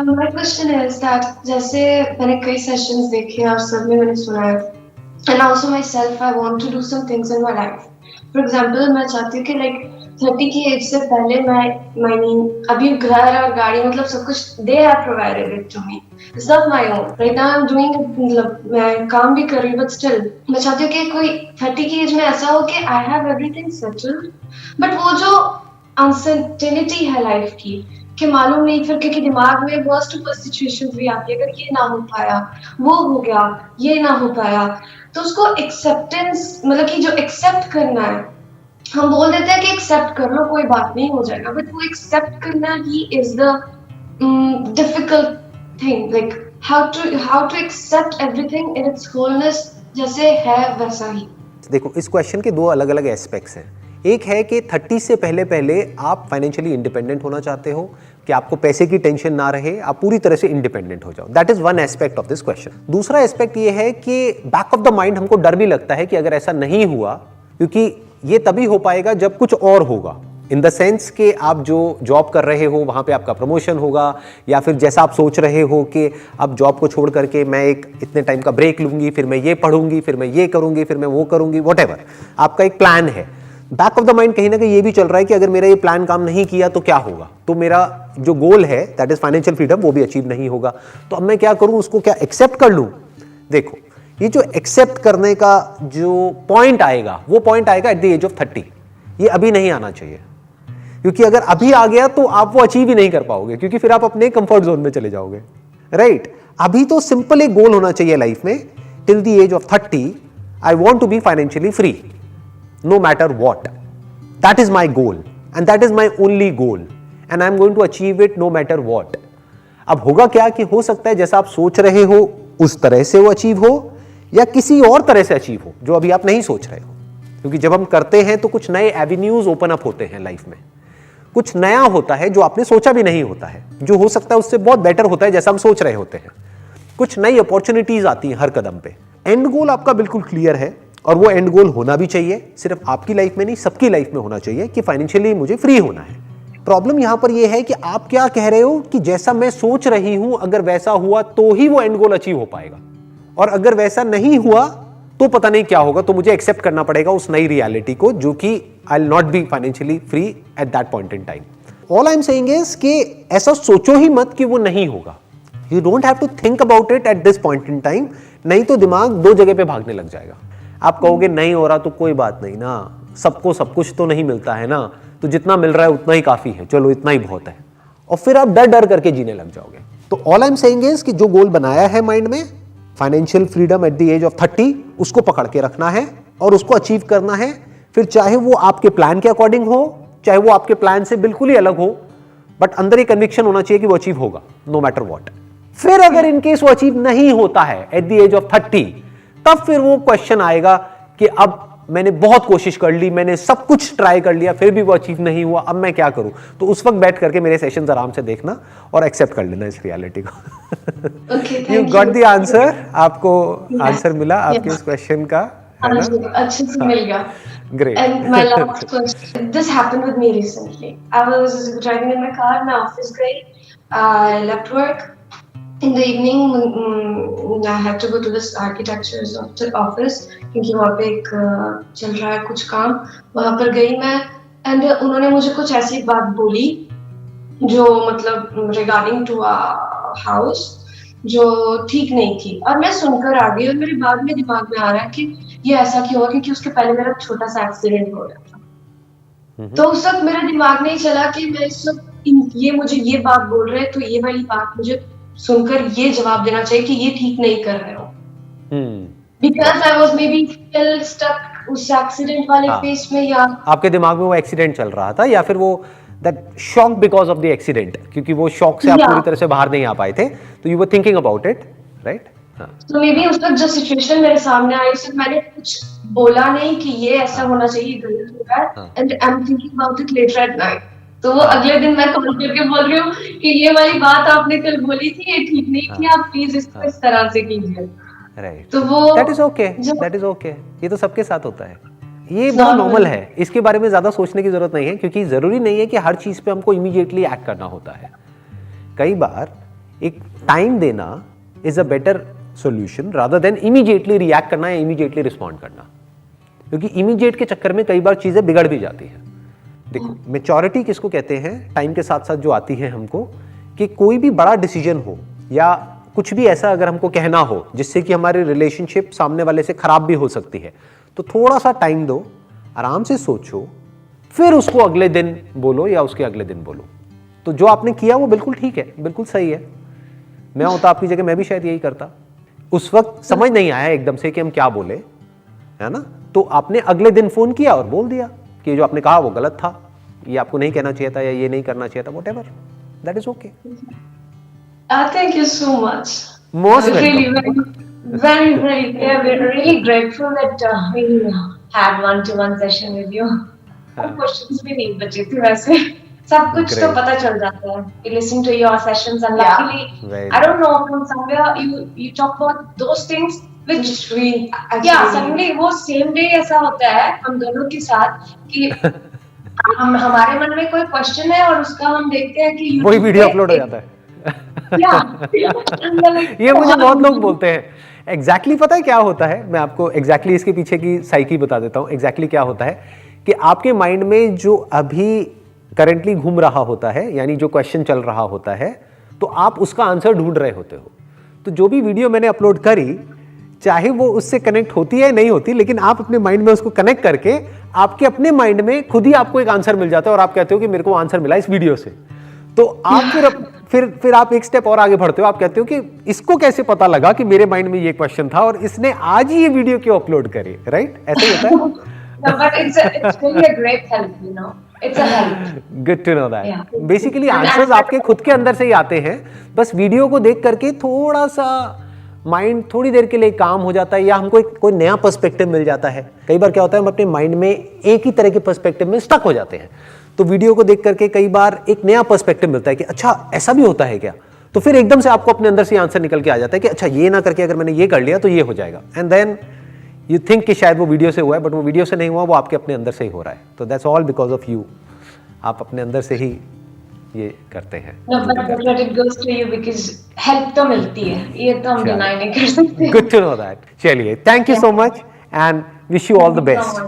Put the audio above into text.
My question is that जैसे मैंने कई सेशंस देखे और सब में मैंने सुना है and also myself I want to do some things in my life. For example मैं चाहती हूँ कि like 30 की एज से पहले I mean अभी घर और गाड़ी मतलब सब कुछ they have provided it to me. It's not my own. Right now I'm doing it मतलब मैं काम भी कर रही हूँ but still मैं चाहती हूँ कि कोई 30 की एज में ऐसा हो कि I have everything settled. But वो जो अनसर्टेनिटी है लाइफ की मालूम नहीं फिर क्योंकि दिमाग में वर्स्ट ऑफ सिचुएशन भी आती है अगर ये ना हो पाया वो हो गया ये ना हो पाया तो उसको एक्सेप्टेंस मतलब कि जो एक्सेप्ट करना है हम बोल देते हैं कि एक्सेप्ट कर लो कोई बात नहीं हो जाएगा बट वो एक्सेप्ट करना ही is the difficult thing like how to accept everything in its wholeness जैसे है वैसा ही। देखो इस क्वेश्चन के दो अलग अलग एस्पेक्ट्स हैं। एक है कि 30 से पहले पहले आप फाइनेंशियली इंडिपेंडेंट होना चाहते हो कि आपको पैसे की टेंशन ना रहे, आप पूरी तरह से इंडिपेंडेंट हो जाओ। That is one aspect of this question. दूसरा एस्पेक्ट ये है कि बैक ऑफ द माइंड हमको डर भी लगता है कि अगर ऐसा नहीं हुआ, क्योंकि ये तभी हो पाएगा जब कुछ और होगा, इन द सेंस कि आप जो जॉब कर रहे हो वहाँ पे आपका प्रमोशन होगा, या फिर जैसा आप सोच रहे हो कि अब जॉब को छोड़ करके मैं एक इतने टाइम का ब्रेक लूंगी, फिर मैं ये पढ़ूंगी, फिर मैं ये करूंगी, फिर मैं वो करूंगी, व्हाटएवर आपका एक प्लान है। बैक ऑफ द माइंड कहीं ना कहीं ये भी चल रहा है कि अगर मेरा ये प्लान काम नहीं किया तो क्या होगा, तो मेरा जो गोल है दैट इज फाइनेंशियल फ्रीडम वो भी अचीव नहीं होगा। तो अब मैं क्या करूं, उसको क्या एक्सेप्ट कर लूं? देखो ये जो एक्सेप्ट करने का जो पॉइंट आएगा वो पॉइंट आएगा एट द एज ऑफ 30। ये अभी नहीं आना चाहिए, क्योंकि अगर अभी आ गया तो आप वो अचीव ही नहीं कर पाओगे, क्योंकि फिर आप अपने कंफर्ट जोन में चले जाओगे, राइट? अभी तो सिंपल एक गोल होना चाहिए लाइफ में, till the age of 30 I want to be financially free no matter what. That is my goal and that is my only goal and I am going to achieve it no matter what. अब होगा क्या कि हो सकता है जैसा आप सोच रहे हो उस तरह से वो अचीव हो या किसी और तरह से अचीव हो जो अभी आप नहीं सोच रहे हो, क्योंकि जब हम करते हैं तो कुछ नए एवेन्यूज ओपन अप होते हैं लाइफ में, कुछ नया होता है जो आपने सोचा भी नहीं होता है, जो हो सकता है उससे बहुत बेटर होता है जैसा हम सोच रहे होते हैं, कुछ नई अपॉर्चुनिटीज आती हैं हर कदम पे। एंड गोल आपका बिल्कुल क्लियर है और वो एंड गोल होना भी चाहिए, सिर्फ आपकी लाइफ में नहीं सबकी लाइफ में होना चाहिए कि फाइनेंशियली मुझे फ्री होना है। प्रॉब्लम यहां पर ये है कि आप क्या कह रहे हो कि जैसा मैं सोच रही हूं अगर वैसा हुआ तो ही वो एंड गोल अचीव हो पाएगा, और अगर वैसा नहीं हुआ तो पता नहीं क्या होगा, तो मुझे एक्सेप्ट करना पड़ेगा उस नई रियलिटी को जो कि I will not be financially free at that point in time. All I am saying is कि ऐसा सोचो ही मत कि वो नहीं होगा। You don't have to think about it at this point in time, नहीं तो दिमाग दो जगह पे भागने लग जाएगा। आप कहोगे नहीं हो रहा तो कोई बात नहीं ना, सबको सब कुछ तो नहीं मिलता है ना, तो जितना मिल रहा है उतना ही काफी है, चलो इतना ही बहुत है, और फिर आप डर डर करके जीने लग जाओगे। तो all I am saying is कि जो गोल बनाया है माइंड में, financial freedom at the age of 30, उसको पकड़ के रखना है और उसको अचीव करना है। फिर चाहे वो आपके प्लान के अकॉर्डिंग हो, चाहे वो आपके प्लान से बिल्कुल ही अलग हो, बट अंदर एक कन्विक्शन होना चाहिए कि वो अचीव होगा नो मैटर व्हाट। फिर अगर इनकेस वो अचीव नहीं होता है एट द एज ऑफ 30, तब फिर वो क्वेश्चन आएगा कि अब मैंने बहुत कोशिश कर ली, मैंने सब कुछ ट्राई कर लिया, फिर भी वो अचीव नहीं हुआ, अब मैं क्या करूं? तो उस वक्त बैठ करके मेरे सेशंस आराम से देखना और एक्सेप्ट कर लेना इस रियलिटी को। यू गॉट द आंसर, आपको आंसर मिला आपके इस क्वेश्चन का, है ना? अच्छे से मिल गया। Great. And my last question. This happened with me recently. I was driving in my car. मैं ऑफिस गई. I left work. In the evening, I had to go to this architecture's office क्योंकि वहाँ पे एक चल रहा है कुछ काम. वहाँ पर गई मैं and उन्होंने मुझे कुछ ऐसी बात बोली जो मतलब regarding to a house जो ठीक नहीं थी, और मैं सुनकर आ गई और मेरे बाद में दिमाग में आ रहा है कि ये ऐसा क्यों हुआ, क्योंकि उसके पहले मेरा छोटा सा एक्सीडेंट हो गया था। तो उस वक्त मेरे दिमाग में ही चला कि मैं इस वक्त ये मुझे ये बात बोल रहे हैं तो ये वाली बात मुझे सुनकर ये जवाब देना चाहिए कि ये ठीक नहीं कर रहे हो, because I was maybe still stuck उस एक्सीडेंट वाले फेस में, या आपके दिमाग में वो एक्सीडेंट चल रहा था, या फिर वो that shock because of the accident, क्योंकि वो शॉक से आप पूरी तरह से बाहर नहीं आ पाए थे, तो you were thinking about it, right? तो मे बी उस वक्त जो सिचुएशन मेरे सामने आई उसमें मैंने कुछ बोला नहीं कि ये ऐसा होना चाहिए, गलत हो रहा है, and I am thinking about it later at night. तो वो अगले दिन मैं कॉल करके बोल रही हूँ कि ये वाली बात आपने कल बोली थी, ये ठीक नहीं थी, आप प्लीज इसको इस तरह से कीजिए। राइट, तो वो that is okay, that is okay, ये तो सबके साथ होता है, ये बहुत नॉर्मल है, इसके बारे में ज्यादा सोचने की जरूरत नहीं है, क्योंकि जरूरी नहीं है कि हर चीज पे हमको इमीडिएटली एक्ट करना होता है। कई बार एक टाइम देना is a better solution rather than immediately react करना या इमीडिएटली रिस्पॉन्ड करना, क्योंकि इमीडिएट के चक्कर में कई बार चीजें बिगड़ भी जाती हैं। देखो मैच्योरिटी किसको कहते हैं, टाइम के साथ साथ जो आती है हमको, कि कोई भी बड़ा डिसीजन हो या कुछ भी ऐसा अगर हमको कहना हो जिससे कि हमारी रिलेशनशिप सामने वाले से खराब भी हो सकती है, तो थोड़ा सा टाइम दो, आराम से सोचो, फिर उसको अगले दिन बोलो या उसके अगले दिन बोलो। तो जो आपने किया वो बिल्कुल ठीक है, बिल्कुल सही है। मैं होता आपकी जगह मैं भी शायद यही करता। उस वक्त समझ नहीं आया एकदम से कि हम क्या बोले, है ना, तो आपने अगले दिन फोन किया और बोल दिया कि जो आपने कहा वो गलत था, ये आपको नहीं कहना चाहिए था या ये नहीं करना चाहिए था, whatever, that is okay. Thank you so much. Most Really, welcome. yeah, we're really grateful that we had one-to-one session with you. और questions भी नहीं बचे थे वैसे, सब कुछ तो Great. पता चल जाता है. We listen to your sessions and Yeah. luckily, Very I don't know, from somewhere you talk about those things which we yeah, suddenly वो same day ऐसा होता है हम दोनों के साथ कि हम हमारे मन में कोई क्वेश्चन है और उसका हम देखते हैं कि वही वीडियो अपलोड हो जाता है। ये मुझे बहुत लोग बोलते हैं। एग्जैक्टली पता है क्या होता है, मैं आपको एग्जैक्टली इसके पीछे की साइकी बता देता हूँ। एग्जैक्टली क्या होता है कि आपके माइंड में जो अभी करंटली घूम रहा होता है, यानी जो क्वेश्चन चल रहा होता है, तो आप उसका आंसर ढूंढ रहे होते हो। तो जो भी वीडियो मैंने अपलोड करी, चाहे वो उससे कनेक्ट होती है नहीं होती, लेकिन आप अपने माइंड में उसको कनेक्ट करके आपके अपने माइंड में खुद ही आपको एक आंसर मिल जाता है और आप कहते हो कि मेरे को आंसर मिला इस वीडियो से। तो आप फिर आप एक स्टेप और आगे बढ़ते हो, आप कहते हो कि इसको कैसे पता लगा कि मेरे माइंड में ये क्वेश्चन था और इसने आज ही ये वीडियो क्यों अपलोड करी, राइट? ऐसे ही होता है। No, but it's really a great help, you know. It's a help. Good to know that. Yeah. Basically answers आपके खुद के अंदर से ही आते हैं, बस वीडियो को देख करके थोड़ा सा माइंड थोड़ी देर के लिए काम हो जाता है या हमको कोई नया पर्सपेक्टिव मिल जाता है। कई बार क्या होता है, हम अपने माइंड में एक ही तरह के पर्सपेक्टिव में स्टक हो जाते हैं, तो वीडियो को देख करके कई बार एक नया पर्सपेक्टिव मिलता है कि अच्छा ऐसा भी होता है क्या, तो फिर एकदम से आपको अपने अंदर से आंसर निकल के आ जाता है कि अच्छा ये ना करके अगर मैंने ये कर लिया तो ये हो जाएगा, एंड देन यू थिंक कि शायद वो वीडियो से हुआ है, बट वो वीडियो से नहीं हुआ, वो आपके अपने अंदर से ही हो रहा है। तो that's all because of you, आप अपने अंदर से ही ये करते हैं। No, but the credit goes to you because help तो मिलती है, ये तो हम डिनाई नहीं कर सकते। Good to know that. चलिए, thank you so much and wish you all the best.